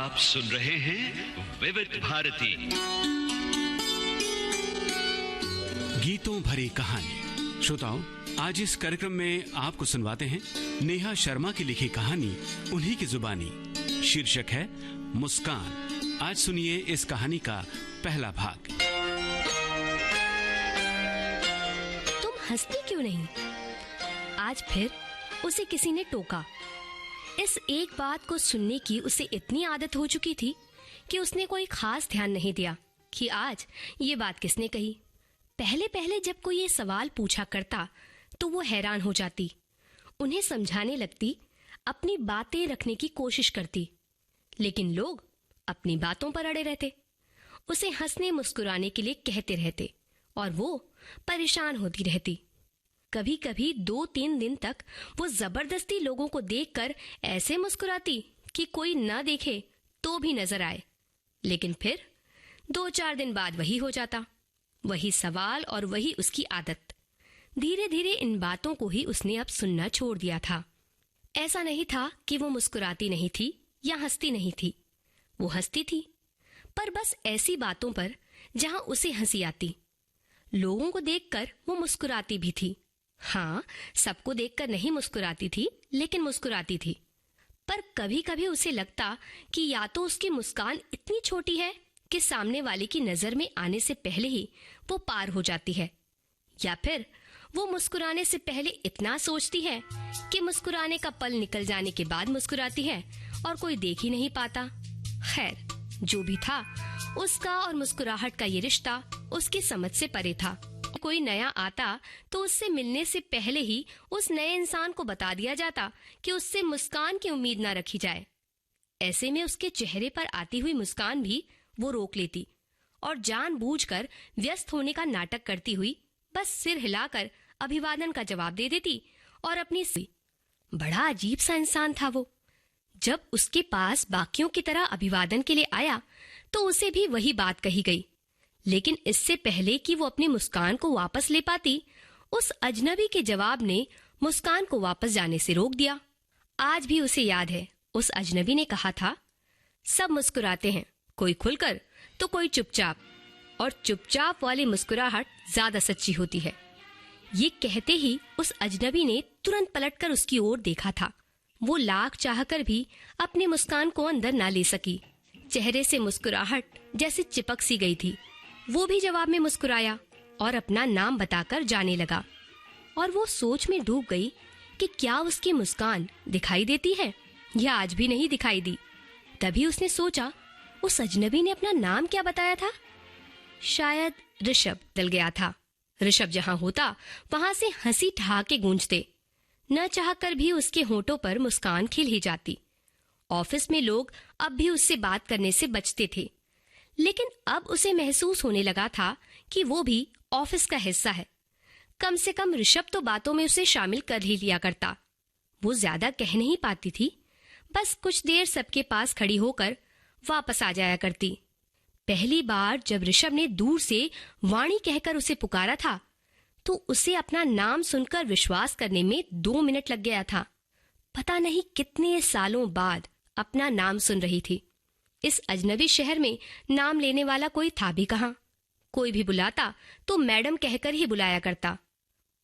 आप सुन रहे हैं विविध भारती गीतों भरी कहानी। श्रोताओं, आज इस कार्यक्रम में आपको सुनवाते हैं नेहा शर्मा की लिखी कहानी उन्हीं की जुबानी। शीर्षक है मुस्कान। आज सुनिए इस कहानी का पहला भाग। तुम हंसती क्यों नहीं? आज फिर उसे किसी ने टोका। इस एक बात को सुनने की उसे इतनी आदत हो चुकी थी कि उसने कोई खास ध्यान नहीं दिया कि आज ये बात किसने कही। पहले पहले जब कोई ये सवाल पूछा करता तो वो हैरान हो जाती, उन्हें समझाने लगती, अपनी बातें रखने की कोशिश करती, लेकिन लोग अपनी बातों पर अड़े रहते, उसे हंसने मुस्कुराने के लिए कहते रहते और वो परेशान होती रहती। कभी कभी 2-3 दिन तक वो जबरदस्ती लोगों को देखकर ऐसे मुस्कुराती कि कोई न देखे तो भी नजर आए, लेकिन फिर 2-4 दिन बाद वही हो जाता, वही सवाल और वही उसकी आदत। धीरे धीरे इन बातों को ही उसने अब सुनना छोड़ दिया था। ऐसा नहीं था कि वो मुस्कुराती नहीं थी या हंसती नहीं थी, वो हंसती थी, पर बस ऐसी बातों पर जहां उसे हंसी आती। लोगों को देखकर वो मुस्कुराती भी थी। हाँ, सबको देखकर नहीं मुस्कुराती थी, लेकिन मुस्कुराती थी। पर कभी कभी उसे लगता कि या तो उसकी मुस्कान इतनी छोटी है कि सामने वाले की नजर में आने से पहले ही वो पार हो जाती है, या फिर वो मुस्कुराने से पहले इतना सोचती है कि मुस्कुराने का पल निकल जाने के बाद मुस्कुराती है और कोई देख ही नहीं पाता। खैर, जो भी था, उसका और मुस्कुराहट का ये रिश्ता उसकी समझ से परे था। कोई नया आता तो उससे मिलने से पहले ही उस नए इंसान को बता दिया जाता कि उससे मुस्कान की उम्मीद ना रखी जाए। ऐसे में उसके चेहरे पर आती हुई मुस्कान भी वो रोक लेती और जानबूझकर व्यस्त होने का नाटक करती हुई बस सिर हिलाकर अभिवादन का जवाब दे देती और अपनी बड़ा अजीब सा इंसान था वो। जब उसके पास बाकियों की तरह अभिवादन के लिए आया तो उसे भी वही बात कही गई, लेकिन इससे पहले कि वो अपनी मुस्कान को वापस ले पाती, उस अजनबी के जवाब ने मुस्कान को वापस जाने से रोक दिया। आज भी उसे याद है, उस अजनबी ने कहा था, सब मुस्कुराते हैं, कोई खुलकर तो कोई चुपचाप, और चुपचाप वाली मुस्कुराहट ज्यादा सच्ची होती है। ये कहते ही उस अजनबी ने तुरंत पलटकर उसकी ओर देखा था। वो लाख चाहकर भी अपनी मुस्कान को अंदर ना ले सकी। चेहरे से मुस्कुराहट जैसे चिपक सी गई थी। वो भी जवाब में मुस्कुराया और अपना नाम बताकर जाने लगा, और वो सोच में डूब गई कि क्या उसकी मुस्कान दिखाई देती है या आज भी नहीं दिखाई दी। तभी उसने सोचा, उस अजनबी ने अपना नाम क्या बताया था? शायद ऋषभ दल गया था। ऋषभ जहां होता वहां से हंसी ठहाके गूंजते, न चाहकर भी उसके होठों पर मुस्कान खिल ही जाती। ऑफिस में लोग अब भी उससे बात करने से बचते थे, लेकिन अब उसे महसूस होने लगा था कि वो भी ऑफिस का हिस्सा है। कम से कम ऋषभ तो बातों में उसे शामिल कर ही लिया करता। वो ज्यादा कह नहीं पाती थी, बस कुछ देर सबके पास खड़ी होकर वापस आ जाया करती। पहली बार जब ऋषभ ने दूर से वाणी कहकर उसे पुकारा था तो उसे अपना नाम सुनकर विश्वास करने में 2 मिनट लग गया था। पता नहीं कितने सालों बाद अपना नाम सुन रही थी। इस अजनबी शहर में नाम लेने वाला कोई था भी कहाँ। कोई भी बुलाता तो मैडम कहकर ही बुलाया करता।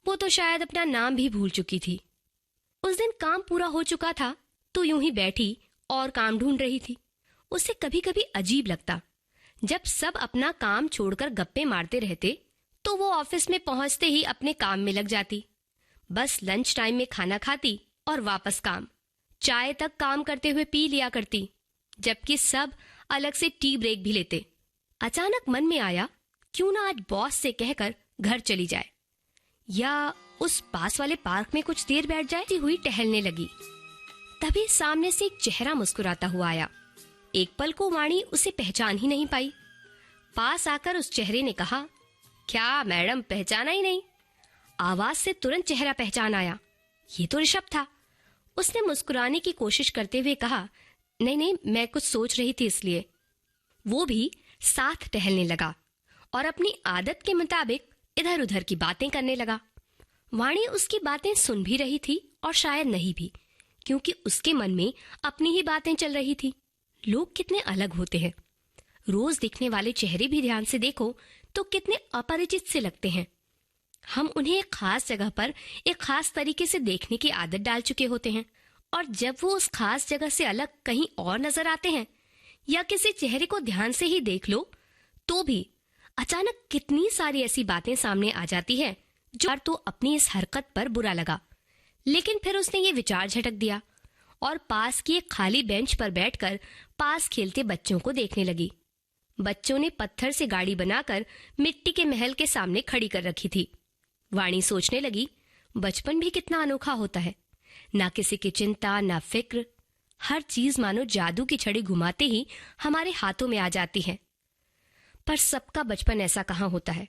वो तो शायद अपना नाम भी भूल चुकी थी। उस दिन काम पूरा हो चुका था तो यूं ही बैठी और काम ढूंढ रही थी। उसे कभी कभी अजीब लगता, जब सब अपना काम छोड़कर गप्पे मारते रहते तो वो ऑफिस में पहुंचते ही अपने काम में लग जाती। बस लंच टाइम में खाना खाती और वापस काम। चाय तक काम करते हुए पी लिया करती, जबकि सब अलग से टी ब्रेक भी लेते। अचानक मन में आया, क्यों ना आज बॉस से कहकर घर चली जाए, या उस पास वाले पार्क में कुछ देर बैठ जाए। हुई टहलने लगी, तभी सामने से एक चेहरा मुस्कुराता हुआ आया। एक पल को वाणी उसे पहचान ही नहीं पाई। पास आकर उस चेहरे ने कहा, क्या मैडम, पहचाना ही नहीं? आवाज से तुरंत चेहरा पहचान आया, ये तो ऋषभ था। उसने मुस्कुराने की कोशिश करते हुए कहा, नहीं नहीं, मैं कुछ सोच रही थी इसलिए। वो भी साथ टहलने लगा और अपनी आदत के मुताबिक इधर उधर की बातें करने लगा। वाणी उसकी बातें सुन भी रही थी और शायद नहीं भी, क्योंकि उसके मन में अपनी ही बातें चल रही थी। लोग कितने अलग होते हैं। रोज दिखने वाले चेहरे भी ध्यान से देखो तो कितने अपरिचित से लगते हैं। हम उन्हें एक खास जगह पर एक खास तरीके से देखने की आदत डाल चुके होते हैं, और जब वो उस खास जगह से अलग कहीं और नजर आते हैं या किसी चेहरे को ध्यान से ही देख लो तो भी अचानक कितनी सारी ऐसी बातें सामने आ जाती है जो तो अपनी इस हरकत पर बुरा लगा, लेकिन फिर उसने ये विचार झटक दिया और पास की एक खाली बेंच पर बैठकर पास खेलते बच्चों को देखने लगी। बच्चों ने पत्थर से गाड़ी बनाकर मिट्टी के महल के सामने खड़ी कर रखी थी। वाणी सोचने लगी, बचपन भी कितना अनोखा होता है, ना किसी की चिंता ना फिक्र, हर चीज मानो जादू की छड़ी घुमाते ही हमारे हाथों में आ जाती है। पर सबका बचपन ऐसा कहाँ होता है।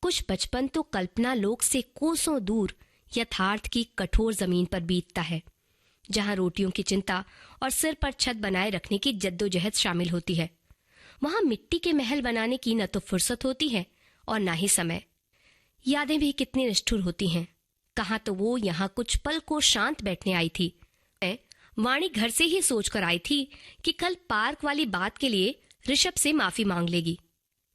कुछ बचपन तो कल्पना लोक से कोसों दूर यथार्थ की कठोर जमीन पर बीतता है, जहां रोटियों की चिंता और सिर पर छत बनाए रखने की जद्दोजहद शामिल होती है। वहां मिट्टी के महल बनाने की न तो फुर्सत होती है और ना ही समय। यादें भी कितनी निष्ठुर होती हैं। कहाँ तो वो यहाँ कुछ पल को शांत बैठने आई थी। वाणी घर से ही सोचकर आई थी कि कल पार्क वाली बात के लिए ऋषभ से माफी मांग लेगी।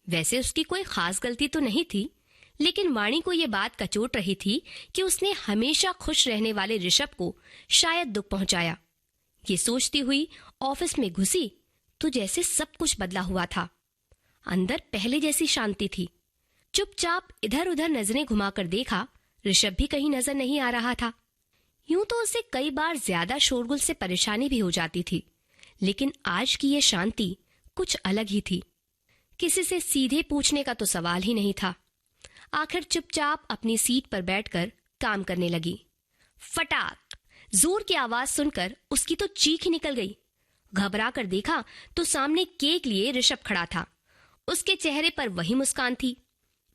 वैसे उसकी कोई खास गलती तो नहीं थी, लेकिन वाणी को ये बात कचोट रही थी कि उसने हमेशा खुश रहने वाले ऋषभ को शायद दुख पहुंचाया। ये सोचती हुई ऑफिस में घुसी तो जैसे सब कुछ बदला हुआ था। अंदर पहले जैसी शांति थी। चुपचाप इधर उधर नजरें घुमाकर देखा, ऋषभ भी कहीं नजर नहीं आ रहा था। यूं तो उसे कई बार ज्यादा शोरगुल से परेशानी भी हो जाती थी, लेकिन आज की ये शांति कुछ अलग ही थी। किसी से सीधे पूछने का तो सवाल ही नहीं था। आखिर चुपचाप अपनी सीट पर बैठकर काम करने लगी। फटाक जोर की आवाज सुनकर उसकी तो चीख ही निकल गई। घबरा कर देखा तो सामने केक लिए ऋषभ खड़ा था। उसके चेहरे पर वही मुस्कान थी।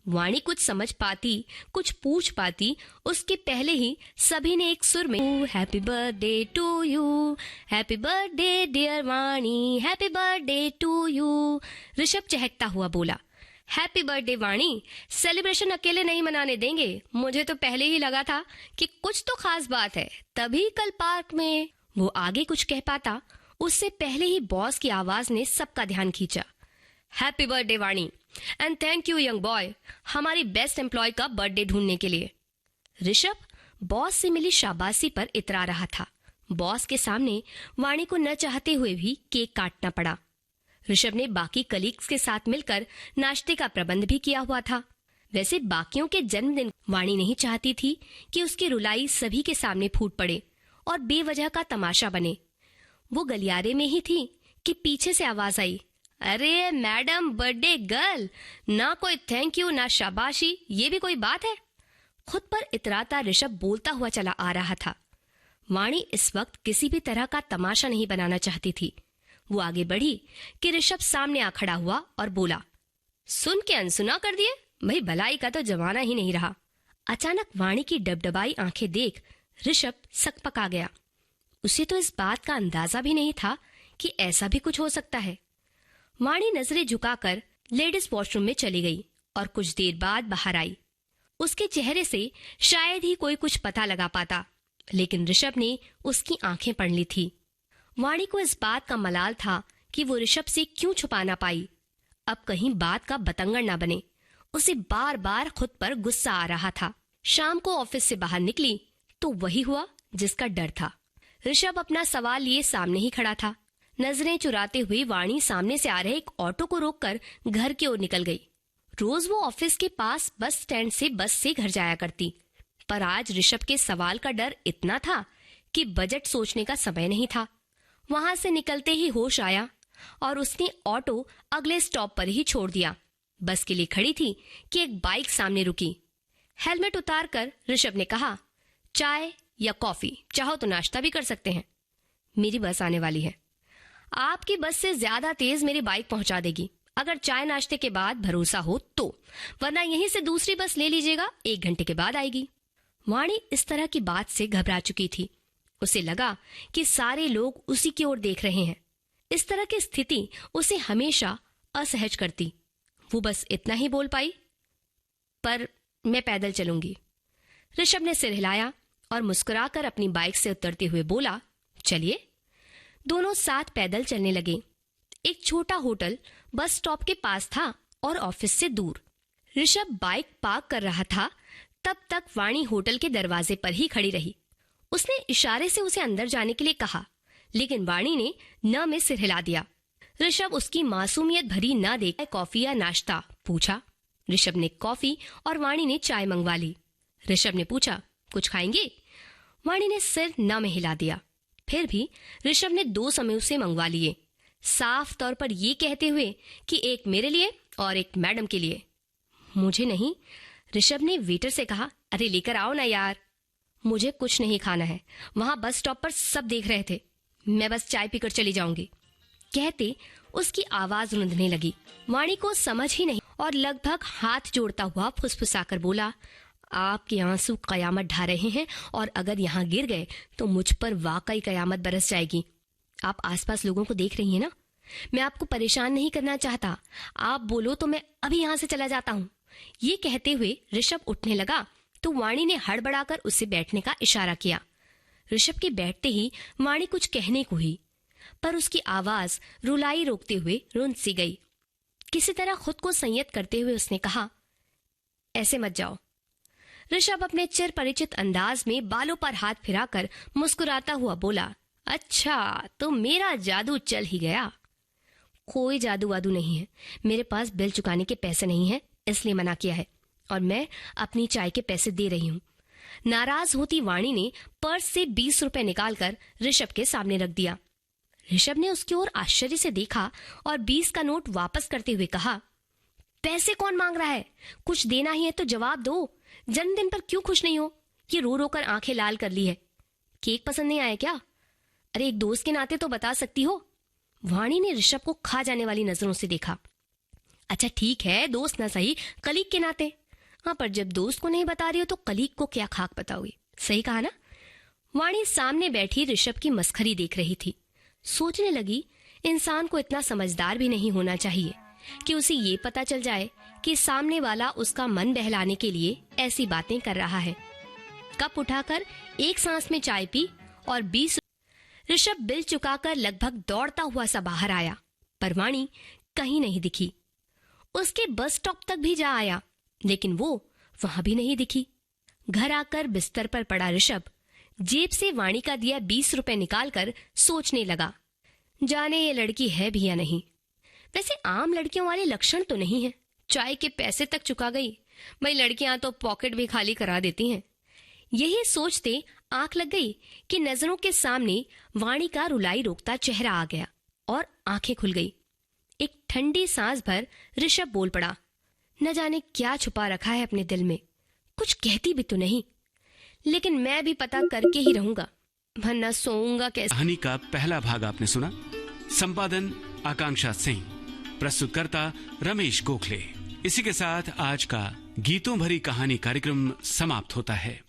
वाणी कुछ समझ पाती, कुछ पूछ पाती, उसके पहले ही सभी ने एक सुर में happy birthday to you, happy birthday dear Vani, happy birthday to you. Rishabh चहकता हुआ बोला, हैप्पी बर्थडे वाणी, सेलिब्रेशन अकेले नहीं मनाने देंगे। मुझे तो पहले ही लगा था कि कुछ तो खास बात है, तभी कल पार्क में। वो आगे कुछ कह पाता उससे पहले ही बॉस की आवाज ने सबका ध्यान खींचा। Happy birthday Vani and thank you young boy, हमारी बेस्ट एम्प्लॉय का बर्थडे ढूंढने के लिए। ऋषभ बॉस से मिली शाबाशी पर इतरा रहा था। बॉस के सामने वाणी को न चाहते हुए भी केक काटना पड़ा। ऋषभ ने बाकी कलीग्स के साथ मिलकर नाश्ते का प्रबंध भी किया हुआ था। वैसे बाकियों के जन्मदिन वाणी नहीं चाहती थी कि उसकी रुलाई सभी के सामने फूट पड़े और बेवजह का तमाशा बने। वो गलियारे में ही थी कि पीछे से आवाज आई, अरे मैडम बर्थडे गर्ल, ना कोई थैंक यू ना शाबाशी, ये भी कोई बात है। खुद पर इतराता ऋषभ बोलता हुआ चला आ रहा था। वाणी इस वक्त किसी भी तरह का तमाशा नहीं बनाना चाहती थी। वो आगे बढ़ी कि ऋषभ सामने आ खड़ा हुआ और बोला, सुन के अनसुना कर दिए भाई, भलाई का तो जमाना ही नहीं रहा। अचानक वाणी की डबडबाई आंखें देख ऋषभ सकपका गया। उसे तो इस बात का अंदाजा भी नहीं था कि ऐसा भी कुछ हो सकता है। वाणी नजरें झुकाकर लेडीज वॉशरूम में चली गई और कुछ देर बाद बाहर आई। उसके चेहरे से शायद ही कोई कुछ पता लगा पाता, लेकिन ऋषभ ने उसकी आंखें पढ़ ली थी। वाणी को इस बात का मलाल था कि वो ऋषभ से क्यों छुपा ना पाई। अब कहीं बात का बतंगड़ ना बने। उसे बार बार खुद पर गुस्सा आ रहा था। शाम को ऑफिस से बाहर निकली तो वही हुआ जिसका डर था। ऋषभ अपना सवाल लिए सामने ही खड़ा था। नजरें चुराते हुए वाणी सामने से आ रहे एक ऑटो को रोककर घर की ओर निकल गई। रोज वो ऑफिस के पास बस स्टैंड से बस से घर जाया करती, पर आज ऋषभ के सवाल का डर इतना था कि बजट सोचने का समय नहीं था। वहां से निकलते ही होश आया और उसने ऑटो अगले स्टॉप पर ही छोड़ दिया। बस के लिए खड़ी थी कि एक बाइक सामने रुकी। हेलमेट उतारकर ऋषभ ने कहा, चाय या कॉफी, चाहो तो नाश्ता भी कर सकते हैं। मेरी बस आने वाली है। आपकी बस से ज्यादा तेज मेरी बाइक पहुंचा देगी, अगर चाय नाश्ते के बाद भरोसा हो तो, वरना यहीं से दूसरी बस ले लीजिएगा, 1 घंटे के बाद आएगी। वाणी इस तरह की बात से घबरा चुकी थी। उसे लगा कि सारे लोग उसी की ओर देख रहे हैं। इस तरह की स्थिति उसे हमेशा असहज करती। वो बस इतना ही बोल पाई, पर मैं पैदल चलूंगी। ऋषभ ने सिर हिलाया और मुस्कुराकर अपनी बाइक से उतरते हुए बोला, चलिए। दोनों साथ पैदल चलने लगे। एक छोटा होटल बस स्टॉप के पास था और ऑफिस से दूर। ऋषभ बाइक पार्क कर रहा था, तब तक वाणी होटल के दरवाजे पर ही खड़ी रही। उसने इशारे से उसे अंदर जाने के लिए कहा, लेकिन वाणी ने न में सिर हिला दिया। ऋषभ उसकी मासूमियत भरी न देख कॉफी या नाश्ता पूछा। ऋषभ ने कॉफी और वाणी ने चाय मंगवा ली। ऋषभ ने पूछा, कुछ खाएंगे? वाणी ने सिर न में हिला दिया। फिर भी ऋषभ ने 2 समोसे मंगवा लिए, साफ तौर पर ये कहते हुए कि एक मेरे लिए और एक मैडम के लिए। मुझे नहीं, ऋषभ ने वेटर से कहा। अरे लेकर आओ ना यार। मुझे कुछ नहीं खाना है, वहां बस स्टॉप पर सब देख रहे थे, मैं बस चाय पीकर चली जाऊंगी। कहते उसकी आवाज रुंधने लगी। वाणी को समझ ही नहीं और लगभग हाथ जोड़ता हुआ फुसफुसाकर बोला, आपके आंसू कयामत ढा रहे हैं और अगर यहाँ गिर गए तो मुझ पर वाकई कयामत बरस जाएगी। आप आसपास लोगों को देख रही हैं ना, मैं आपको परेशान नहीं करना चाहता, आप बोलो तो मैं अभी यहाँ से चला जाता हूँ। ये कहते हुए ऋषभ उठने लगा तो वाणी ने हड़बड़ाकर उसे बैठने का इशारा किया। ऋषभ के बैठते ही वाणी कुछ कहने को हुई, पर उसकी आवाज रुलाई रोकते हुए रुंध सी गई। किसी तरह खुद को संयत करते हुए उसने कहा, ऐसे मत जाओ। ऋषभ अपने चिर परिचित अंदाज में बालों पर हाथ फिराकर मुस्कुराता हुआ बोला, अच्छा तो मेरा जादू चल ही गया। कोई जादू वादू नहीं है, मेरे पास बिल चुकाने के पैसे नहीं है, इसलिए मना किया है और मैं अपनी चाय के पैसे दे रही हूँ। नाराज होती वाणी ने पर्स से 20 रुपए निकालकर ऋषभ के सामने रख दिया। ऋषभ ने उसकी ओर आश्चर्य से देखा और 20 का नोट वापस करते हुए कहा, पैसे कौन मांग रहा है? कुछ देना ही है तो जवाब दो। जन्मदिन पर क्यों खुश नहीं हो? ये रो रो कर आंखें लाल कर ली है। केक पसंद नहीं आया क्या? अरे एक दोस्त के नाते तो बता सकती हो। वाणी ने ऋषभ को खा जाने वाली नजरों से देखा। अच्छा ठीक है, दोस्त ना सही, कलीग के नाते। हाँ, पर जब दोस्त को नहीं बता रही हो तो कलीग को क्या खाक बताओगी? सही कहा ना? वाणी सामने बैठी ऋषभ की मस्खरी देख रही थी। सोचने लगी, इंसान को इतना समझदार भी नहीं होना चाहिए कि उसे ये पता चल जाए कि सामने वाला उसका मन बहलाने के लिए ऐसी बातें कर रहा है। कप उठाकर एक सांस में चाय पी और 20 ऋषभ बिल चुकाकर लगभग दौड़ता हुआ सा बाहर आया, पर वाणी कहीं नहीं दिखी। उसके बस स्टॉप तक भी जा आया, लेकिन वो वहां भी नहीं दिखी। घर आकर बिस्तर पर पड़ा ऋषभ जेब से वाणी का दिया 20 रुपए निकालकर सोचने लगा, जाने ये लड़की है भी या नहीं। वैसे आम लड़कियों वाले लक्षण तो नहीं है, चाय के पैसे तक चुका गई। भाई लड़कियां तो पॉकेट भी खाली करा देती हैं। यही सोचते आंख लग गई कि नजरों के सामने वाणी का रुलाई रोकता चेहरा आ गया और आंखें खुल गई। एक ठंडी सांस भर ऋषभ बोल पड़ा, न जाने क्या छुपा रखा है अपने दिल में, कुछ कहती भी तो नहीं, लेकिन मैं भी पता करके ही रहूंगा, वरना सोऊंगा कैसे। कहानी का पहला भाग आपने सुना। संपादन आकांक्षा सिंह, प्रस्तुतकर्ता रमेश गोखले। इसी के साथ आज का गीतों भरी कहानी कार्यक्रम समाप्त होता है।